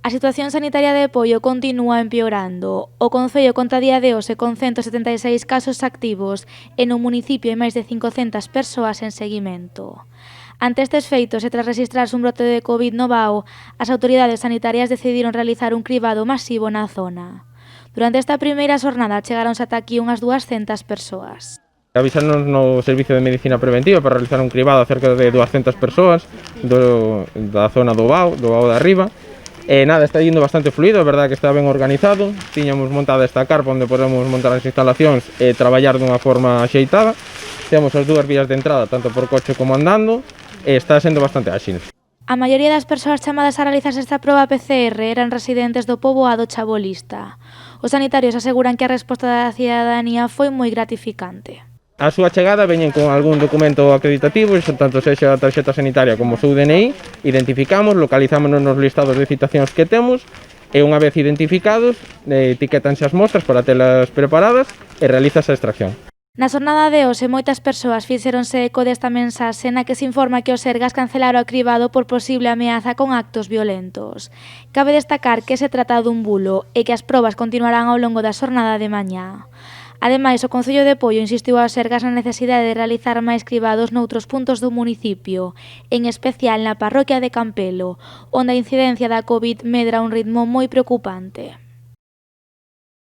A situación sanitaria de Poio continúa empeorando. O concello conta a día de hoxe con 176 casos activos e no municipio hai máis de 500 persoas en seguimento. Ante estes feitos e tras rexistrarse un brote de Covid no Vao, as autoridades sanitarias decidiron realizar un cribado masivo na zona. Durante esta primeira xornada chegaronse ata aquí unhas 200 persoas. Avisaron no Servicio de Medicina Preventiva para realizar un cribado a cerca de 200 persoas da zona do Vao de arriba. Nada, está indo bastante fluido, é verdade que está ben organizado. Tiñamos montada esta carpa onde podemos montar as instalacións e traballar dunha forma axeitada. Temos as dúas vías de entrada, tanto por coche como andando, e está sendo bastante áxil. A maioría das persoas chamadas a realizarse esta proba PCR eran residentes do poboado chabolista. Os sanitarios aseguran que a resposta da cidadanía foi moi gratificante. A súa chegada veñen con algún documento acreditativo, tanto sexa a tarxeta sanitaria como o seu DNI, identificamos, localizámonos nos listados de citacións que temos e unha vez identificados, etiquetanse as mostras para telas preparadas e realizase a extracción. Na xornada de hoxe, moitas persoas fixéronse eco desta mensaxe na que se informa que o Sergas cancelaron o cribado por posible ameaza con actos violentos. Cabe destacar que se trata dun bulo e que as probas continuarán ao longo da xornada de mañá. Ademais, o Concello de Poio insistiu ao Sergas na necesidade de realizar máis cribados noutros puntos do municipio, en especial na parroquia de Campelo, onde a incidencia da Covid medra a un ritmo moi preocupante.